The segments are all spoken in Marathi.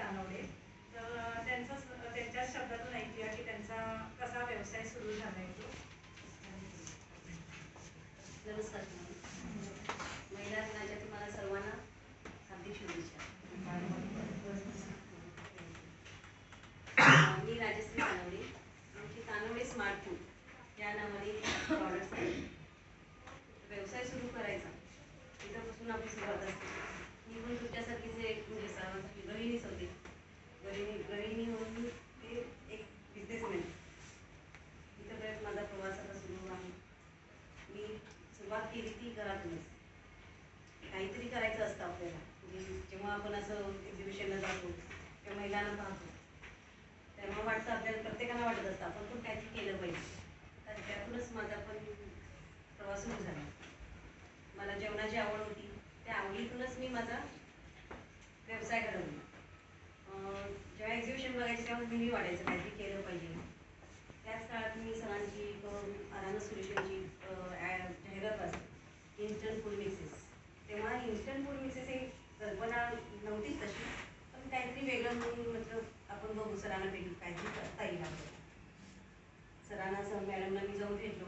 कानवडे. तर त्यांच्याच शब्दातून ऐकूया की त्यांचा कसा व्यवसाय सुरू झाला आहे तो. नमस्कार. महिला दिनाच्या तुम्हाला सर्वांना हार्दिक शुभेच्छा. मी राजश्री कानवडे. आमची कानवडे स्मार्ट फूड या नावाने प्रॉडक्ट्स आहेत. व्यवसाय सुरू करायचा तिथपासून आपली सुरुवात असते. मी पण तुमच्यासारखीच एक म्हणजे गृहिणीच होते. गृहिणी होऊन ते एक बिझनेसमॅन. इथंपर्यंत माझा प्रवास आता सुरू आहे. मी सुरुवात केली ती घरातूनच. काहीतरी करायचं असतं आपल्याला. म्हणजे जेव्हा आपण असं एक्झिबिशनला जातो किंवा महिलांना पाहतो तेव्हा वाटतं आपल्याला, प्रत्येकाला वाटत असतं आपण पण काहीतरी केलं पाहिजे. तर त्यातूनच माझा पण प्रवास सुरू झाला. मला जेवणाची आवड होती, त्या आवडीतूनच मी माझा व्यवसाय घडवला. जेव्हा एक्झिबिशन बघायचे तेव्हा नेहमी वाटायचं काहीतरी केलं पाहिजे. त्याच काळात मी सरांची आराम सोल्युशनची जाहिरात वाचली, इन्स्टंट फूड मिक्सेस. तेव्हा इन्स्टंट फूड मिक्सेस ही कल्पना नव्हतीच तशी, पण काहीतरी वेगळं म्हणून म्हटलं आपण बघू सरांना भेटू, काहीतरी करता येईल आपल्याला. सरांना मॅडमला मी जाऊन भेटलो.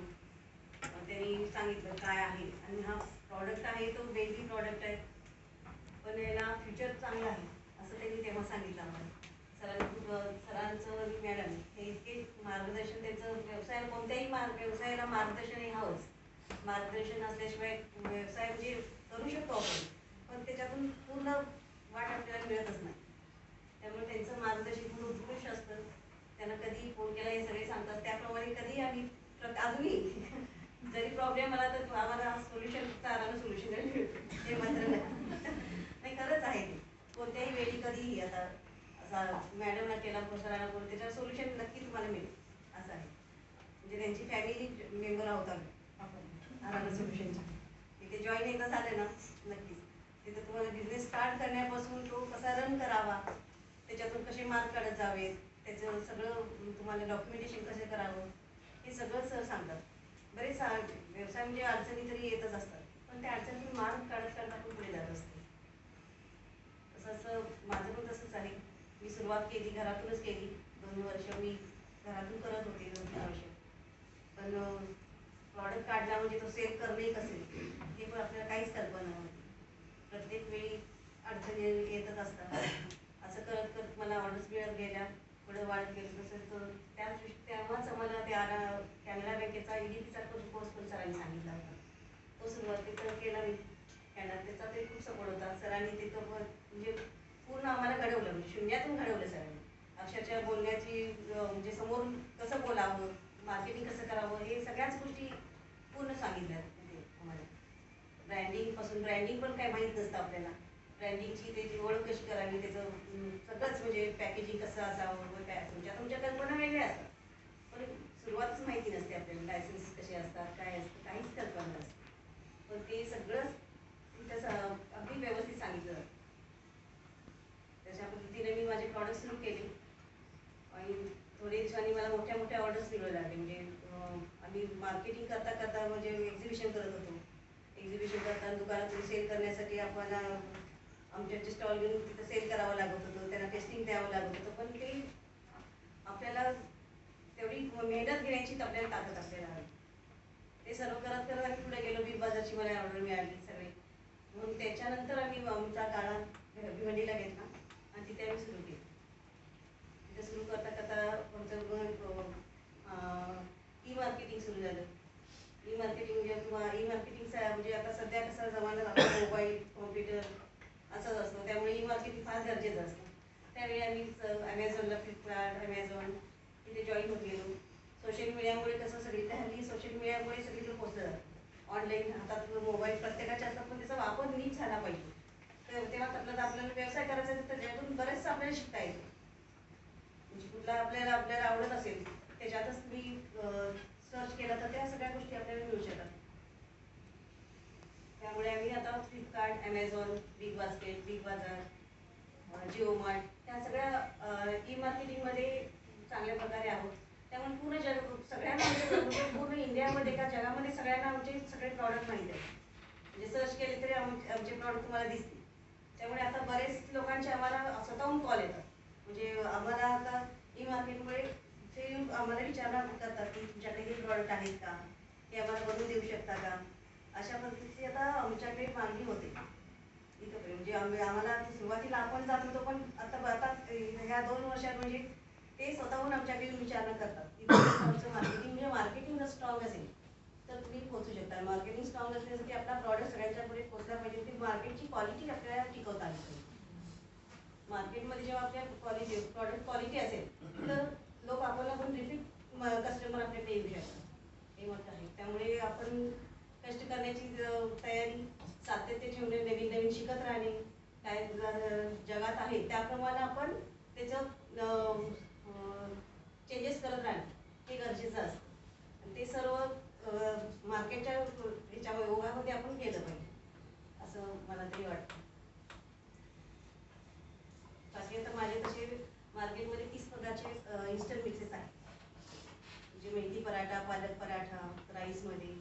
त्यांनी सांगितलं काय आहे, आणि हा प्रॉडक्ट आहे तो बेबी प्रॉडक्ट आहे, पण याला फ्युचर चांगलं आहे असं त्यांनी तेव्हा सांगितलं आम्हाला. सरांचं आणि मॅडम हे इतके मार्गदर्शन, त्यांचं व्यवसायाला कोणत्याही व्यवसायाला मार्गदर्शन हे हवंच. मार्गदर्शन असल्याशिवाय व्यवसाय म्हणजे करू शकतो आपण, पण त्याच्यातून पूर्ण वाट आपल्याला मिळतच नाही. त्यामुळे त्यांचं मार्गदर्शन पूर्ण उत्कृष्ट असतं. त्यांना कधी फोन केला हे सगळे सांगतात, त्याप्रमाणे कधी आम्ही अजूनही जरी प्रॉब्लेम आला तर आम्हाला सोल्युशन फक्त आराम सोल्युशन मिळतं हे मात्र नाही. खरंच आहे ते. कोणत्याही वेळी कधीही आता असा मॅडमला केला सरांना बोलून त्याच्यावर सोल्युशन नक्की तुम्हाला मिळेल असं आहे. म्हणजे त्यांची फॅमिली मेंबर आहोत आपण आराम सोल्युशनच्या. तिथे जॉईन एकदा झालं ना नक्कीच तिथं तुम्हाला बिझनेस स्टार्ट करण्यापासून तो कसा रन करावा, त्याच्यातून कसे मार्क काढत जावेत, त्याचं सगळं तुम्हाला डॉक्युमेंटेशन कसं करावं हे सगळं सर सांगतात. बरेच व्यवसाय म्हणजे अडचणी तरी येतच असतात, पण त्या अडचणी मार्क काढत आपण पुढे जात असतो. तसं माझं पण तसंच आहे. मी सुरुवात केली घरातूनच केली. 2 वर्ष मी घरातून करत होते, 2-3 वर्ष. पण प्रॉडक्ट काढला म्हणजे तो सेल करणे कसे हे पण आपल्याला काहीच कल्पना नव्हती. प्रत्येक वेळी अडचणी येतच असतात. असं करत करत मला ऑर्डर्स मिळत गेल्या, पुढे वाढत गेलं. तसं तेव्हाच आम्हाला त्या कॅनरा बँकेचा EDPचा कोर्स पण सरांनी सांगितला होता. तो सुरुवातीचा केला मी कॅनरा, त्याचा तरी खूप सपोर्ट होता. सरांनी तिथं म्हणजे पूर्ण आम्हाला घडवलं, म्हणजे शून्यातून घडवलं सरांनी. अक्षरशः बोलण्याची म्हणजे समोरून कसं बोलावं, मार्केटिंग कसं करावं हे सगळ्याच गोष्टी पूर्ण सांगितल्या तिथे आम्हाला. ब्रँडिंग पण काही माहीत नसतं आपल्याला. ब्रँडिंगची त्याची ओळख कशी करावी, त्याचं सगळंच म्हणजे पॅकेजिंग कसं असावं, तुमच्या कल्पना वेगळ्या असतात, पण सुरुवातच माहिती नसते आपल्याला. लायसन्स कसे असतात, काय असतं, काहीच कल्पना नसते. पण ते सगळं तिथं अगदी व्यवस्थित सांगितलं जातं. त्याच्या पद्धतीने मी माझे प्रॉडक्ट सुरू केले आणि थोडे दिवसांनी मला मोठ्या ऑर्डर्स मिळू लागले. म्हणजे आम्ही मार्केटिंग करता करता म्हणजे एक्झिबिशन करत होतो. एक्झिबिशन करताना दुकानातून सेल करण्यासाठी आपण आमच्या स्टॉल घेऊन तिथं सेल करावं लागत होतं, त्यांना टेस्टिंग द्यावं लागत होतं. पण ते आपल्याला तेवढी मेहनत घेण्याची आपल्याला ताकद आपल्याला हवी. ते सर्व करत करत आम्ही पुढे गेलो. बिग बाजारची मला ऑर्डर मिळाली सगळे. म्हणून त्याच्यानंतर आम्ही आमचा काळा भिवंडीला घेतला आणि तिथे आम्ही सुरू केली. तिथे सुरू करता करता आमचं ई-मार्केटिंग सुरू झालं. ई-मार्केटिंगचा म्हणजे आता सध्या कसा जमाना झाला, मोबाईल, कॉम्प्युटर असंच असतं, त्यामुळे ई-मार्केटिंग फार गरजेचं असतं. त्यावेळी आम्ही ॲमेझॉनला, फ्लिपकार्ट, ॲमेझॉन तिथे जॉईन होत गेलो. सोशल मीडियामुळे कसं सगळीकडे हल्ली सोशल मीडियामुळे सगळीकडे पोचलं जातं. ऑनलाईन हातात मोबाईल प्रत्येकाच्या असतात, पण त्याचा वापर नीट झाला पाहिजे. तर तेव्हा आपल्याला व्यवसाय करायचा असेल तर त्यातून बरेचसं आपल्याला शिकता येतं. म्हणजे कुठला आपल्याला आवडत असेल त्याच्यातच तुम्ही सर्च केला तर त्या सगळ्या गोष्टी आपल्याला मिळू शकतात. त्यामुळे आम्ही आता Flipkart, Amazon, big basket, big बाजार, जिओ मार्ट त्या सगळ्या ई-मार्केटिंगमध्ये चांगल्या प्रकारे आहोत. त्यामुळे पूर्ण सगळ्यांना म्हणजे पूर्ण इंडियामध्ये का जगामध्ये सगळ्यांना आमचे सगळे प्रॉडक्ट माहीत आहेत. म्हणजे सर्च केले तरी आमचे प्रॉडक्ट तुम्हाला दिसतील. त्यामुळे आता बरेच लोकांचे आम्हाला स्वतःहून कॉल येतात म्हणजे आम्हाला आता ई मार्केटमुळे ते आम्हाला विचारणा करतात की तुमच्याकडे हे प्रॉडक्ट आहेत का, हे आम्हाला बनवून देऊ शकता का, अशा पद्धतीची आता आमच्याकडे मागणी होते इथं. म्हणजे आम्हाला सुरुवातीला आपण जात होतो, पण आता ह्या 2 वर्षात म्हणजे ते स्वतःहून आमच्याकडे विचारणा करतात की आमचं मार्केटिंग म्हणजे मार्केटिंग जर स्ट्रॉंग असेल तर तुम्ही पोहोचू शकता. मार्केटिंग स्ट्रॉंग असण्यासाठी आपला प्रॉडक्ट सगळ्यांच्या पुढे पोहोचला पाहिजे. ती मार्केटची क्वालिटी आपल्याला टिकवता आली पाहिजे. मार्केटमध्ये जेव्हा आपल्या प्रॉडक्ट क्वालिटी असेल तर लोक आपल्याला पण रिपीट कस्टमर आपल्याकडे येऊ शकतात, हे मत आहे. त्यामुळे आपण कष्ट करण्याची तयारी, सातत्य ठेवणे, नवीन नवीन शिकत राहणे, काय जगात आहे त्याप्रमाणे आपण त्याचं चेंजेस करत राहणे हे गरजेचं असतं. आणि ते सर्व मार्केटच्या ह्याच्यामध्ये ओघामध्ये आपण केलं पाहिजे असं मला तरी वाटतं. बाकी आता माझे तसे मार्केटमध्ये 30 प्रकारचे इन्स्टंट मिक्सेस आहेत, म्हणजे मेथी पराठा, पालक पराठा, राईसमध्ये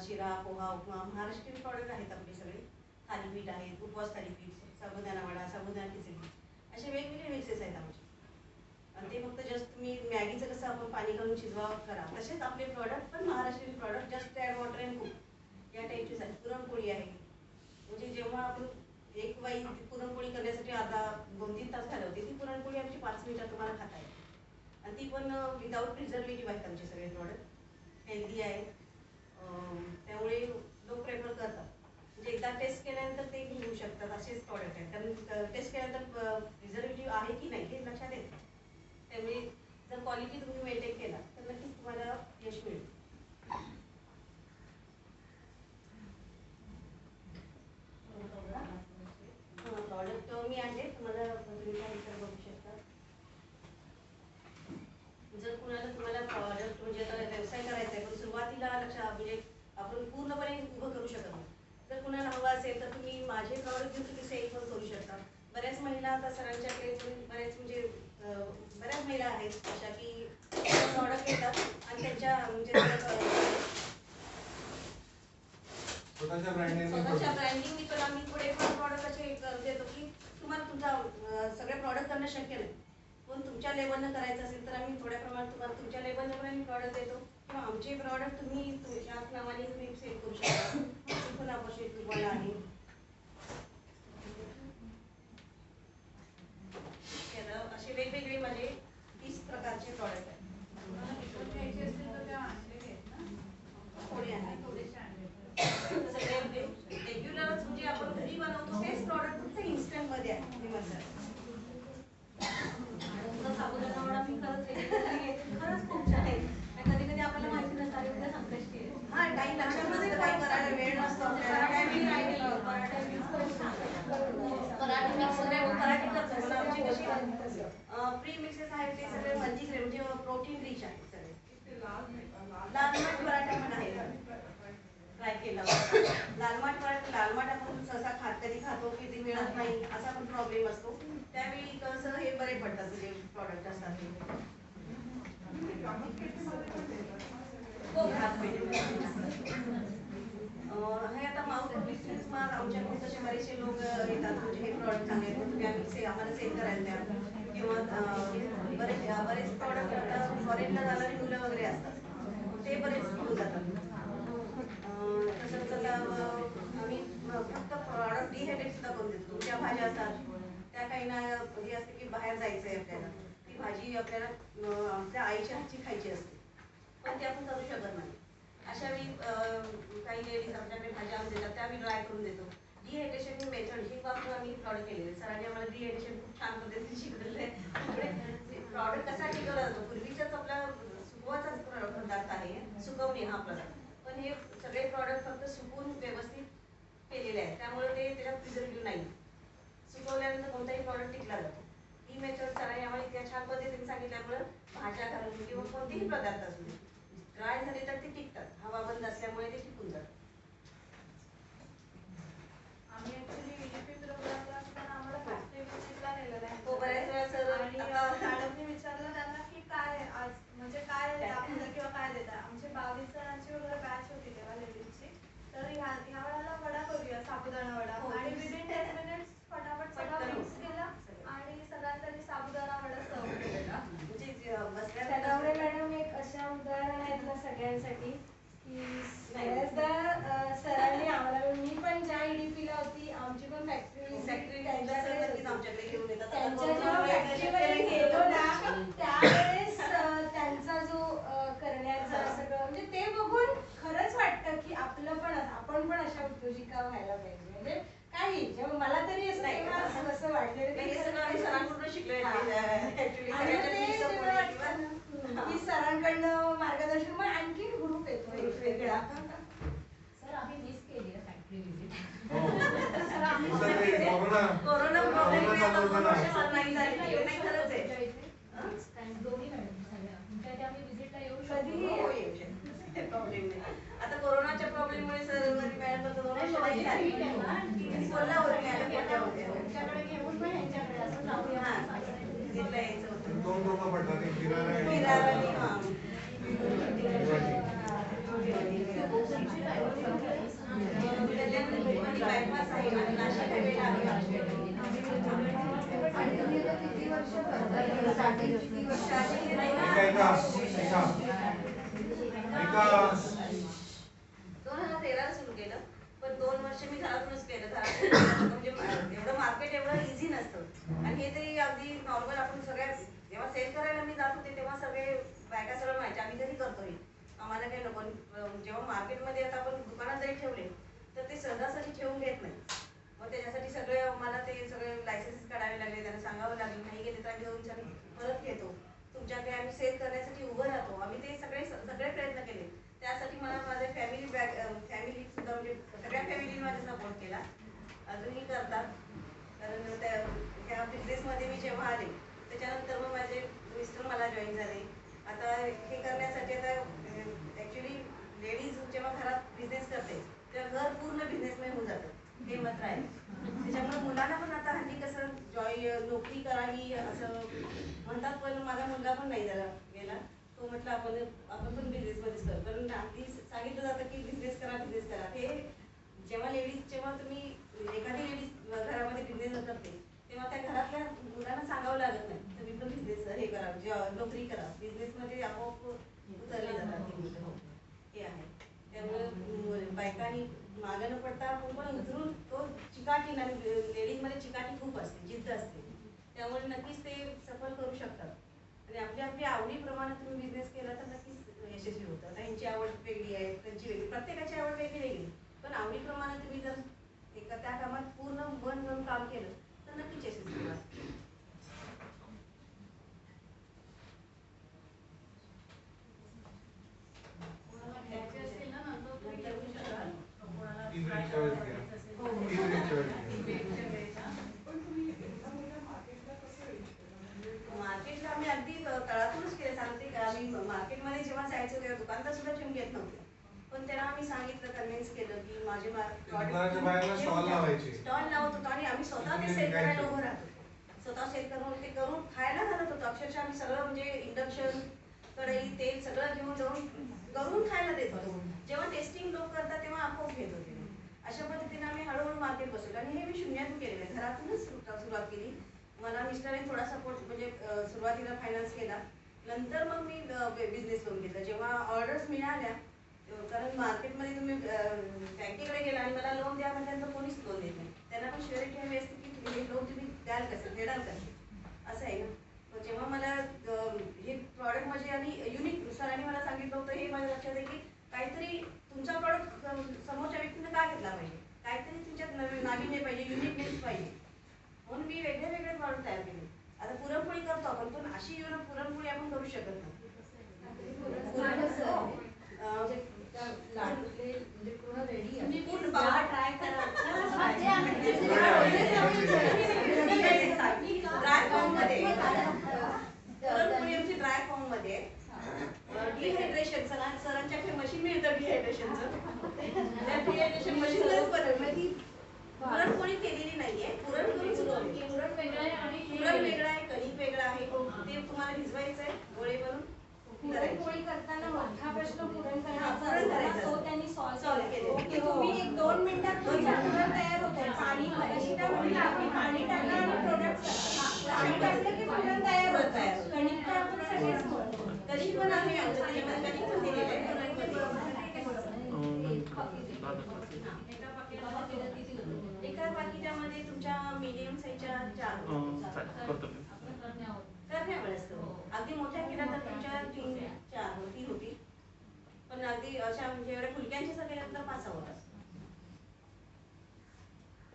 शिरा, पोहा, उपमा, महाराष्ट्रीयन प्रॉडक्ट आहेत आपले सगळे. थालीपीठ आहेत, उपवास थालीपीठ, साबुदाणा वडा, साबुदाणा खिचडी, असे वेगवेगळे मिक्सेस आहेत आमचे. आणि ते फक्त जस्ट तुम्ही मॅगीचं कसं आपण पाणी घालून शिजवा करा, तसेच आपले प्रॉडक्ट पण Maharashtrian product, just add water and cook या टाईपचेच आहेत. पुरणपोळी आहे, म्हणजे जेव्हा आपण एक वाई पुरणपोळी करण्यासाठी आता 2-3 तास घालवते, ती पुरणपोळी आमची 5 मिनिटात तुम्हाला खाता येते. आणि ती पण विदाऊट प्रिझर्वेटिव्ह आहेत आमचे सगळे प्रॉडक्ट, हेल्दी आहेत. त्यामुळे लोक प्रेफर करतात. म्हणजे एकदा टेस्ट केल्यानंतर ते घेऊ शकतात असेच प्रॉडक्ट आहेत. कारण टेस्ट केल्यानंतर प्रिझर्वेटिव्ह आहे की नाही हे लक्षात येतं. त्यामुळे जर क्वालिटी तुम्ही मेंटेन केला तर नक्कीच तुम्हाला यश मिळेल. प्रॉडक्ट मी आणले, तुम्हाला तुम्ही बघू शकता. जर तुम्हाला प्रॉडक्ट म्हणजे आता व्यवसाय करायचा आहे, पण सुरुवातीला म्हणजे आपण पूर्णपणे उभं करू शकत नाही. जर कुणाला हवं असेल तर तुम्ही माझे प्रॉडक्ट घेऊन तुम्ही सेल पण करू शकता. बऱ्याच महिला आता सरांच्याकडे बऱ्याच महिला आहेत अशा की प्रॉडक्ट घेतात आणि त्यांच्या म्हणजे स्वतःच्या ब्रँडिंग पण आम्ही थोडे प्रॉडक्ट असे देतो की तुम्हाला तुमचा सगळे प्रॉडक्ट करणं शक्य नाही, पण तुमच्या लेवलनं करायचं असेल तर आम्ही थोड्या प्रमाणात तुम्हाला तुमच्या लेवलनं पण आम्ही प्रॉडक्ट देतो, किंवा आमचे प्रॉडक्ट तुम्ही ह्याच नावाने तुम्ही सेल करू शकता. ती पण ऑपॉर्च्युनिटी तुम्हाला आहे. असे वेगवेगळे माझे 30 प्रकारचे प्रॉडक्ट आहेत. थोडे आहे, सगळे रेग्युलरच म्हणजे आपण घरी बनवतो तेच प्रॉडक्ट फक्त इन्स्टंटमध्ये आहे. साबुदाणा वडा मी खरंच खूप छान आहे. कधी कधी आपल्याला माहिती नसतं उद्या संकष्टी आहे, हा काही लक्षात नसतं, काही करायला वेळ नसतो आपल्याला. पराठे मिक्स पराठे करतो, पण आमची कशी प्री मिक्सेस आहेत ते सगळे मल्टीग्रेन म्हणजे प्रोटीन रिच आहेत सगळे. लालमाट पराठा पण आहे, ट्राय केला. लालमाट आपण सहसा कधी खातो की ते मिळत नाही असा पण प्रॉब्लेम असतो. त्यावेळी कसं हे बरे पडतात जे प्रॉडक्ट असतात ते. हो, हे आता माउथ पब्लिसिटीज मग आमच्याकडे तसे बरेचसे लोक येतात, म्हणजे हे प्रॉडक्ट चांगले आहेत तुम्ही आम्हाला सेल करायला द्या, किंवा बरेच प्रॉडक्ट आता फॉरेनला जाणारी मुलं वगैरे असतात, ते बरेच घेऊन जातात. तसंच आता आम्ही फक्त प्रॉडक्ट डिहायड्रेट सुद्धा करून देतो. ज्या भाज्या असतात त्या काही ना हे असते की बाहेर जायचं आहे आपल्याला, ती भाजी आपल्याला आपल्या आईच्या हातची खायची असते, पण ते आपण करू शकत नाही. अशा वेळी काही लेडीज आपल्याकडे भाज्या आणून देतात, त्या आम्ही ड्राय करून देतो. डिहायड्रेशन मेथड ही वापरून आम्ही प्रॉडक्ट केलेले. सरांनी आम्हाला डिहायड्रेशन खूप छान पद्धतीने शिकवलेलं आहे. प्रॉडक्ट कसा टिकवला जातो, पूर्वीचाच आपला सुकवाचाच पदार्थ आहे, सुकवणे हा पदार्थ, पण हे सगळे प्रॉडक्ट फक्त सुकवून व्यवस्थित केलेले आहेत, त्यामुळे ते त्याच्यात प्रिझर्वेटिव्ह नाही. सुकवल्यानंतर कोणताही प्रॉडक्ट टिकला जातो. ही मेथड सरांनी आम्हाला इतक्या छान पद्धतीने सांगितल्यामुळे भाज्या घालून किंवा कोणतेही पदार्थ असू दे ड्राय झाले तर ते टिकतात, हवा बंद असल्यामुळे ते टिकून जातात. आम्ही ऍक्च्युली EDP प्रोग्रामला असताना आम्हाला फॅक्टरी व्हिजिटला नेलेलं आहे. हो, बऱ्याच वेळा सर आणि मॅडमने विचारलं त्यांना की काय आज म्हणजे काय दाखवलं किंवा काय देतात. आमची 22 जणांची वगैरे बॅच होती तेव्हा लेडीजची. तर ह्या वेळेला वडा करूया, साबुदाणा वडा, आणि विदिन 10 मिनिट्स फटाफट सगळं मिक्स केलं आणि सगळ्यांना बऱ्याचदा सरांनी आम्हाला, मी पण ज्या EDP ला होती आमची पण फॅक्टरी आमच्याकडे घेऊन येतात. त्यांच्या जेव्हा फॅक्टरीमध्ये गेलो ना त्यावेळेस त्यांचा जो करण्याचा सगळं म्हणजे ते बघून खरंच वाटतं की आपलं पण आपण पण अशा उद्योजिका व्हायला पाहिजे. म्हणजे काही जेव्हा मला तरी असं वाटलेलं की सरांकडनं मार्गदर्शन मग आणखी ग्रुप येतो एक वेगळा. सर आम्ही मिस केली आहे फॅक्टरी व्हिजिट. कोरोना प्रॉब्लेम दोन्ही मॅडम सगळ्या तुमच्या इथे आम्ही व्हिजिटला येऊ शकतो. प्रॉब्लेम नाही. आता कोरोनाच्या प्रॉब्लेममुळे सर मॅडम तुमच्याकडे घेऊन पण यांच्याकडे असं जाऊया यायचं होतं. दोन लोक पडतात एक सुरू केलं पण 2 वर्ष मी घरातूनच केलं. म्हणजे एवढं मार्केट एवढं इझी नसतं आणि हे तरी अगदी नॉर्मल. आपण सगळ्या जेव्हा सेल करायला मी जात होते तेव्हा सगळे बायका सगळं माहिती आम्ही घरी करतोय, आम्हाला काही नको. जेव्हा मार्केटमध्ये आता आपण दुकानात जरी ठेवले तर ते सहजासहजी ठेवून घेत नाही. मग त्याच्यासाठी सगळे मला ते सगळे लायसन्सेस काढावे लागले, त्यांना सांगावं लागलं नाही गेले तर आम्ही जाऊन परत घेतो, तुमच्याकडे आम्ही सेल करण्यासाठी उभं राहतो. आम्ही ते सगळे प्रयत्न केले. त्यासाठी मला माझ्या फॅमिली सुद्धा म्हणजे सगळ्या फॅमिलीने माझा सपोर्ट केला, अजूनही करतात. कारण त्या बिझनेसमध्ये मी जेव्हा आले त्याच्यानंतर मग माझे मिस्टर मला जॉईन झाले. आता हे करण्यासाठी आता ॲक्च्युली लेडीज जेव्हा घरात बिझनेस करते तेव्हा घर पूर्ण बिझनेसमय होऊन जातं, हे मात्र आहे. त्याच्यामुळे मुलांना पण आता हल्ली कसं नोकरी करावी असं म्हणतात, पण माझा मुलगा पण नाही झाला गेला. तो म्हटलं आपण पण बिझनेसमध्येच करू. कारण अगदी सांगितलं जातं की बिझनेस करा. हे जेव्हा तुम्ही एखादी लेडीज घरामध्ये बिझनेस करते तेव्हा त्या घरातल्या मुलांना सांगावं लागत नाही तुम्ही पण बिझनेस हे करा, नोकरी करा. बिझनेसमध्ये आपोआप उतरले जातात हे आहे. त्यामुळे बायकांनी मागं न पडता आपण पण उतरून तो चिकाटी, लेडीजमध्ये चिकाटी खूप असते, जिद्द असते. त्यामुळे नक्कीच ते सफल करू शकतात. आणि आपली आवडीप्रमाणे तुम्ही बिझनेस केला तर नक्कीच यशस्वी होतं. त्यांची आवड वेगळी आहे, त्यांची वेगळी, प्रत्येकाची आवड वेगळी, पण आवडीप्रमाणे तुम्ही जर त्या कामात पूर्ण मन घालून काम केलं तर नक्कीच यशस्वी होणार. मार्केटला आम्ही अगदी तळातूनच केलं. सांगते का, आम्ही मार्केटमध्ये जेव्हा जायचो तेव्हा दुकानदार सुद्धा ठेवून घेत नव्हते. पण त्यांना आम्ही सांगितलं, कन्व्हिन्स केलं की माझे स्टॉल लावत होतो आणि आम्ही स्वतः ते सेल करायला उभं राहतो. स्वतः सेल करून ते करून खायला घालत होतो. अक्षरशः आम्ही सगळं म्हणजे इंडक्शन, कढई, तेल सगळं घेऊन जाऊन करून खायला देत होतो. जेव्हा टेस्टिंग लोक करतात तेव्हा आपोआप घेत होते. अशा पद्धतीने आम्ही हळूहळू मार्केट बसवलं आणि हे मी शून्यातून केलेलं आहे. घरातूनच सुरुवात केली. मला मिस्टरांनी थोडा सपोर्ट म्हणजे सुरुवातीला फायनान्स केला, नंतर मग मी बिझनेस लोन घेतला. जेव्हा ऑर्डर्स मिळाल्या, कारण मार्केटमध्ये तुम्ही बँकेकडे गेला आणि मला लोन द्या म्हटल्यानंतर कोणीच लोन देत नाही. त्यांना पण शुअरिटी हवी असते की हे लोन तुम्ही द्याल कसं, फेडाल कसं, असं आहे ना. जेव्हा मला हे प्रॉडक्ट म्हणजे आणि युनिक सरांनी मला सांगितलं होतं, हे माझ्या लक्षात आहे की काहीतरी तुमचा प्रॉडक्ट समोरच्या व्यक्तीने का घेतला पाहिजे, काहीतरी तुमच्यात नाविन्य पाहिजे, युनिकनेस पाहिजे. म्हणून मी वेगळे प्रॉडक्ट तयार केले. आता पुरणपोळी करतो आपण, पण अशी पुरणपोळी आपण करू शकत नाही. पूर्ण रेडी ट्राय करा. ड्राय फॉर्म मध्ये पुरणपोळी आमची ड्राय फॉर्म मध्ये डिहायड्रेशन, सरांच्याकडे मशीन मिळतं डिहायड्रेशनचं. त्या डिहायड्रेशन मशीनलाच बनवलं. पुरणपोळी केलेली नाहीये, पुरण करून पुरण वेगळं आहे, कणिक वेगळं आहे. ते तुम्हाला भिजवायचं आहे, गोळे बनवून पुरणपोळी करताना मोठा प्रश्न पुरण पुरण करायचा, तो त्यांनी सॉल्व केले. तुम्ही 1-2 मिनिटात पुरण तयार होतं. पाणी पाणी टाकलं आणि प्रोडक्ट पाणी टाकलं की पुरण तयार होतं. कणिक तर आपण सगळेच म्हणतो. कणिक पण आम्ही त्याच्यामध्ये कणिक पण दिलेलं आहे. एका पाकिटामध्ये तुमच्या मिडियम साईजच्या 4 करण्यावर असतं. अगदी मोठ्या केल्या तर तुमच्या 3 होतील. पण अगदी अशा म्हणजे एवढ्या फुलक्यांची सगळ्या तर 5 होतात.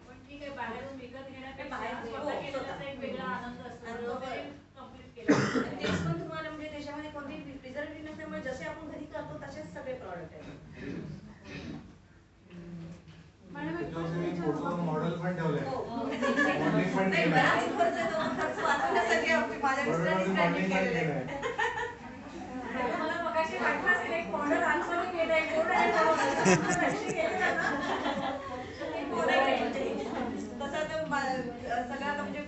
पण ठीक आहे, बाहेरून विकत घेण्यापेक्षा बाहेर स्वतः केलेल्याचा एक वेगळा आनंद असतो. आणि कंप्लीट केलं आणि तेच पण तुम्हाला म्हणजे त्याच्यामध्ये कोणतेही प्रिझर्वेटिव्ह नसल्यामुळे जसे आपण घरी करतो तसेच सगळे प्रॉडक्ट आहेत. फोटो मॉडेल पण ठेवलंय. हो. मॉडेलिंग पण नाही, केलंय. बराच खर्च येतो, पण खर्च वाचवण्यासाठी माझ्या मिस्टरांनीच ब्रँडिंग केलेलं आहे. मला मगाशी वाटलं असेल एक मॉडेल आतमध्ये गेलंय, कोण आहे तो? तसं तर सगळं आता म्हणजे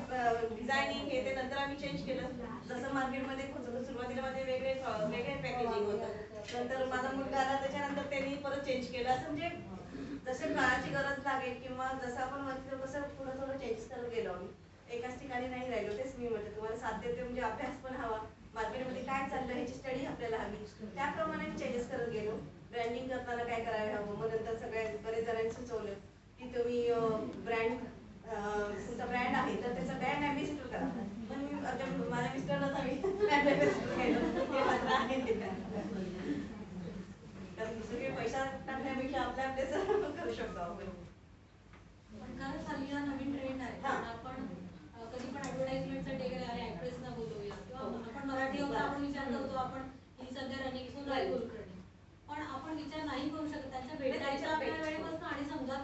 डिझायनिंग हे ते नंतर आम्ही चेंज केलं. जसं मार्केटमध्ये सुरुवातीला माझे वेगळे पॅकेजिंग होतं. नंतर माझा मुलगा आला त्याच्यानंतर त्यांनी परत चेंज केलं. असं म्हणजे जसं काळाची गरज लागेल किंवा जसं आपण म्हणतो तसं थोडं चेंज करत गेलो आम्ही. एकाच ठिकाणी नाही राहिलो. तेच मी म्हटलं तुम्हाला साध्य ते म्हणजे अभ्यास पण हवा. मार्केटमध्ये काय चाललं ह्याची स्टडी आपल्याला हवी. त्याप्रमाणे मी चेंजेस करत गेलो. ब्रँडिंग करताना काय करायला हवं. मग नंतर बरेच जणांनी सुचवलं की तुम्ही तुमचा ब्रँड आहे तर त्याचा ब्रँड ॲम्बॅसिडर करा. पण मी माझ्या मिस्टरलाच आम्ही ब्रँड ॲम्बॅसिडर केलं. कारण दुसरीकडे पैसा टाकण्यापेक्षा आपल्याच करू शकतो आपण. पण खरंच हल्ली हा नवीन ट्रेंड आहे. आपण कधी पण ऍडव्हर्टाइजमेंटसाठी वगैरे अरे ऍक्ट्रेसना बोलवूया किंवा आपण मराठी लोक आपण विचार करतो आपण ही सध्या रनिंग सोनाली कुलकर्णी, पण आपण विचार नाही करू शकत त्यांच्या भेटायच्या आपल्या वेळेपासून. आणि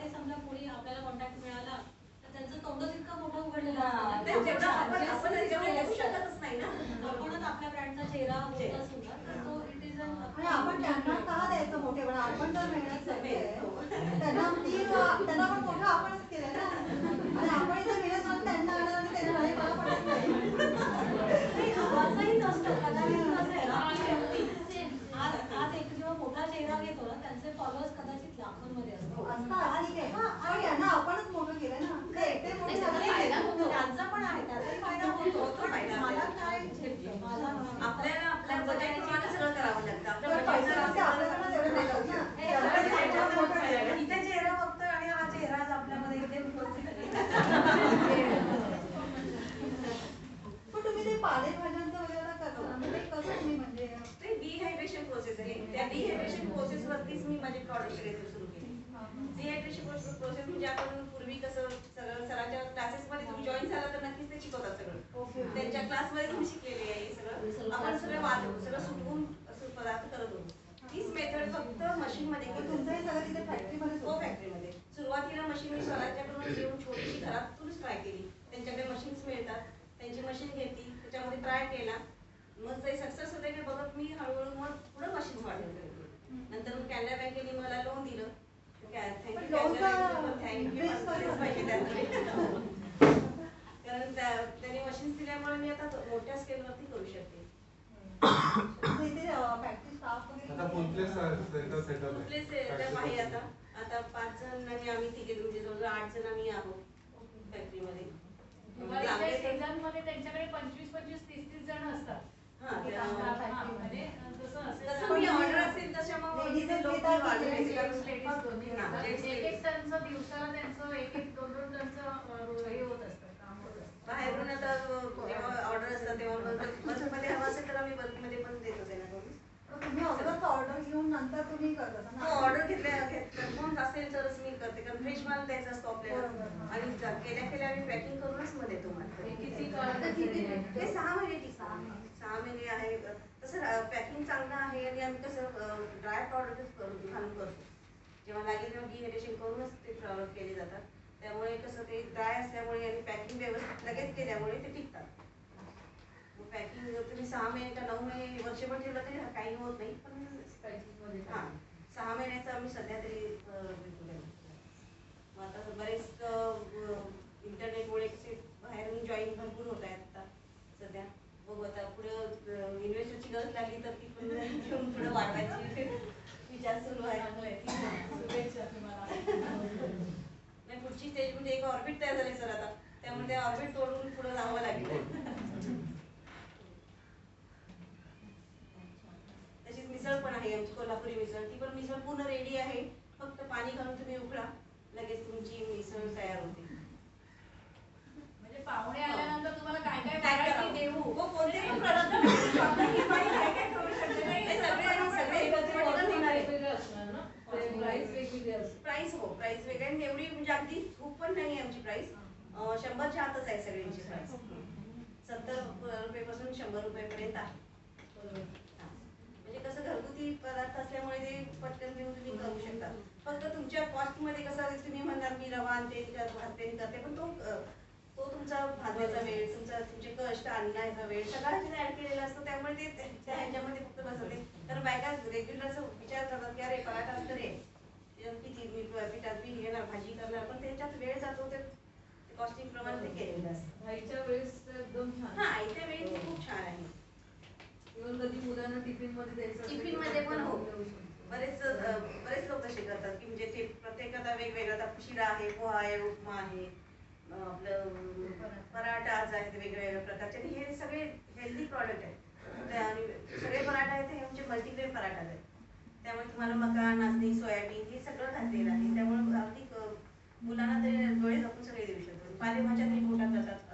समजा कोणी आपल्याला कॉन्टॅक्ट मिळाला तर त्यांचं तोंडच इतकं मोठं उघडलेलं असतं. आपणच आपल्या ब्रँडचा चेहरा होत असू ना तर तो इट इज आणि आपण त्यांना का द्यायचं मोठेपणा. आपण तर मेहनत करतोय त्यांना पण मोठं आपणच केलं ना. आणि आपण इथे मेहनत करून त्यांना आणलं आणि त्यांना नाही मला पडत नाही. आवाजही नसतो कदाचित नसेल. आज एक जेव्हा मोठा चेहरा घेतो ना त्यांचे फॉलोअर्स कदाचित लाखोंमध्ये असतात. ठीक आहे. पण त्यांना आपणच मोठं केलं ना. ते एकटे मोठे झाले. त्यांचा पण आहे त्याचाही फायदा होतो. पण मला काय आपल्याला आपल्या बजेटप्रमाणे सगळं करावं लागतं. आपल्या आपल्याकडनं तेवढं नाही होत ना. इथे चेहरा बघतोय आणि हा चेहराच आपल्यामध्ये इथे पण तुम्ही ते पालेभाज्यांचं वगैरे करता ना, ते कसं तुम्ही म्हणजे ते डिहायड्रेशन प्रोसेस आहे. त्या डिहायड्रेशन प्रोसेस वरतीच मी माझे प्रॉडक्ट सुरू केले. डिहायड्रेशन प्रोसेस म्हणजे आपण पूर्वी कसं सरांच्या क्लासेसमध्ये तुम्ही जॉईन झाला तर नक्कीच ते शिकवतात सगळं. त्यांच्या क्लासमध्ये तुम्ही शिकलेले आहे सगळं. आपण सगळं सुटवून असं पदार्थ करत होतो. हीच मेथड फक्त मशीनमध्ये तुमचं हे सगळं तिथे फॅक्टरीमध्ये हो फॅक्टरीमध्ये. सुरुवातीला मशीन मी स्वराज्याकडून घेऊन छोटीशी घरातूनच ट्राय केली. त्यांच्याकडे मशीन्स मिळतात. त्यांची मशीन घेतली त्याच्यामध्ये ट्राय केला. मग ते सक्सेस होते की बघत मी हळूहळू मग पुढं मशीन्स वाढवले. नंतर मग कॅनरा बँकेने मला लोन दिलं. कारण त्यांनी मशीन्स दिल्यामुळे मी आता मोठ्या स्केलवरती करू शकते. आता फुलप्लेस सेटअप आहे आता 5 जण आणि आम्ही तिघे म्हणजे जवळजवळ 8 जण आम्ही आहोत फॅक्टरीमध्ये. सीझनमध्ये त्यांच्याकडे 25-30 जण असतात. म्हणजे जसं मी ऑर्डर असेल तशा मग एक टनचं दिवसाला त्यांचं 1-2 टनचं हे होत असतं काम होत असतं. बाहेरून आता जेव्हा ऑर्डर असतात तेव्हा बल्कमध्ये हवं असेल तर आम्ही बल्कमध्ये पण देतो त्यांना करून. तुम्ही अगोदर ऑर्डर घेऊन नंतर तुम्ही करता ना. ऑर्डर घेतल्या असेल तरच मी करते कारण फ्रेश माल द्यायचा असतो आपल्याला. आणि केल्या आम्ही पॅकिंग करूनच मध्ये येतो माल. किती काळ? हे 6 महिने टिकतात. 6 महिने आहे. तसं पॅकिंग चांगलं आहे आणि आम्ही कसं ड्राय प्रॉडक्टच घालून करतो. जेव्हा लागेल तेव्हा डिहायड्रेशन करूनच ते प्रॉडक्ट केले जातात. त्यामुळे कसं ते ड्राय असल्यामुळे आणि पॅकिंग व्यवस्थित लगेच केल्यामुळे ते टिकतात. पॅकिंग तुम्ही 6 महिने का 9 महिने वर्षभर ठेवलं तरी काही होत नाही. पण हां 6 महिन्याचं आम्ही सध्या तरी मग आता बरेच इंटरनेटमुळे कसे बाहेरून जॉईन भरपूर होत आहेत आता सध्या. बघू आता पुढं इन्व्हेस्टरची गरज लागली तर ती पण घेऊन पुढे वाढवायची विचार सुरू आहे. शुभेच्छा तुम्हाला. नाही पुढची स्टेज म्हणजे एक ऑर्बिट तयार झाली सर आता. त्यामुळे ते ऑर्बिट तोडून पुढे जावं लागेल. तशीच मिसळ पण आहे आमची कोल्हापुरी मिसळ. ती पण मिसळ पूर्ण रेडी आहे. फक्त पाणी घालून तुम्ही उकळा, लगेच तुमची मिसळ तयार होते. म्हणजे पाहुणे आल्यानंतर तुम्हाला काय काय काय variety करावं? देऊ हो, कोणते पण पदार्थ स्वतः ही बाई काय काय करू शकते नाही, हे सगळे एकत्र वेगवेगळे असणार ना प्राइस वेगवेगळी असते. प्राइस हो, प्राइस वेगळे आणि एवढी म्हणजे अगदी खूप पण नाही आमची प्राइस. 100च्या आतच आहे सगळ्यांची प्राइस. 70 रुपयापासून 100 रुपयापर्यंत आहे. हा. म्हणजे कसं घरगुती पदार्थ असल्यामुळे ते पटकन घेऊन तुम्ही करू शकता. फक्त तुमच्या कॉस्टमध्ये कसं तुम्ही म्हणणार मी रवा आणि ते भाजतेने करते, पण तो तुमचा भाजण्याचा वेळ, तुमचे कष्ट, आणण्याचा वेळ सगळा ऍड केलेला असतो. त्यामुळे ते त्या ह्याच्यामध्ये फक्त बसते. कारण बायका रेग्युलर विचार करतात की अरे पराठा असतं रे किती मी पिठात पीठ घेणार, भाजी करणार, पण त्याच्यात वेळ जातो. ते कॉस्टिंग प्रमाणे ते केलेलं असतं. आईच्या वेळेस तर एकदम छान. हा, आईच्या वेळी ते खूप छान आहे. इव्हन कधी मुलांना टिफिन मध्ये द्यायचं असेल टिफिन तर मध्ये पण हो. देऊ शकतो. बरेच लोक तसे करतात की म्हणजे ते प्रत्येकाला वेगवेगळा. आता शिरा आहे, पोहा आहे, उपमा आहे, आपलं पराठा आज आहेत वेगवेगळ्या प्रकारचे, आणि हे सगळे हेल्दी प्रॉडक्ट आहेत. आणि सगळे पराठा आहेत हे म्हणजे मल्टीग्रेन पराठा आहेत. त्यामुळे तुम्हाला मका, नाचणी, सोयाबीन हे सगळं घातलेलं आहे. त्यामुळे अगदी मुलांना तरी डोळे झाकून सगळे देऊ शकतो. पालेभाज्या तरी पोटात जातात.